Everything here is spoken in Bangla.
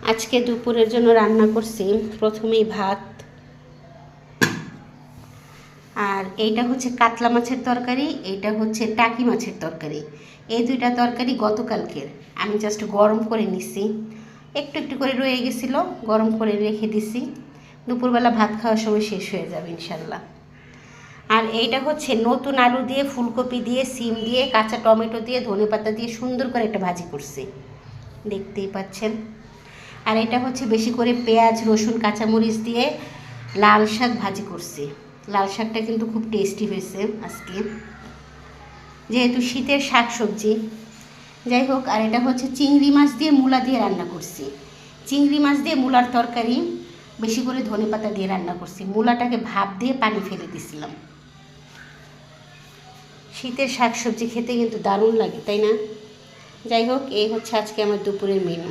আজকে দুপুরের জন্য রান্না করছি প্রথমেই ভাত, আর এইটা হচ্ছে কাতলা মাছের তরকারি, এইটা হচ্ছে টাকি মাছের তরকারি। এই দুইটা তরকারি গতকালকের, আমি জাস্ট গরম করে নিছি, একটু একটু করে রয়ে গেছিলো, গরম করে রেখে দিছি। দুপুরবেলা ভাত খাওয়ার সময় শেষ হয়ে যাবে ইনশাল্লাহ। আর এইটা হচ্ছে নতুন আলু দিয়ে, ফুলকপি দিয়ে, সিম দিয়ে, কাঁচা টমেটো দিয়ে, ধনেপাতা দিয়ে সুন্দর করে একটা ভাজি করছি, দেখতেই পাচ্ছেন। আর এটা হচ্ছে বেশি করে পেঁয়াজ, রসুন, কাঁচামরিচ দিয়ে লাল শাক ভাজি করছি। লাল শাকটা কিন্তু খুব টেস্টি হয়েছে আজকে, যেহেতু শীতের শাক সবজি। যাই হোক, আর এটা হচ্ছে চিংড়ি মাছ দিয়ে মূলা দিয়ে রান্না করছি। চিংড়ি মাছ দিয়ে মূলার তরকারি বেশি করে ধনেপাতা দিয়ে রান্না করছি। মূলাটাকে ভাপ দিয়ে পানি ফেলে দিছিলাম। শীতের শাক সবজি খেতে কিন্তু দারুণ লাগে, তাই না? যাই হোক, এই হচ্ছে আজকে আমার দুপুরের মেনু।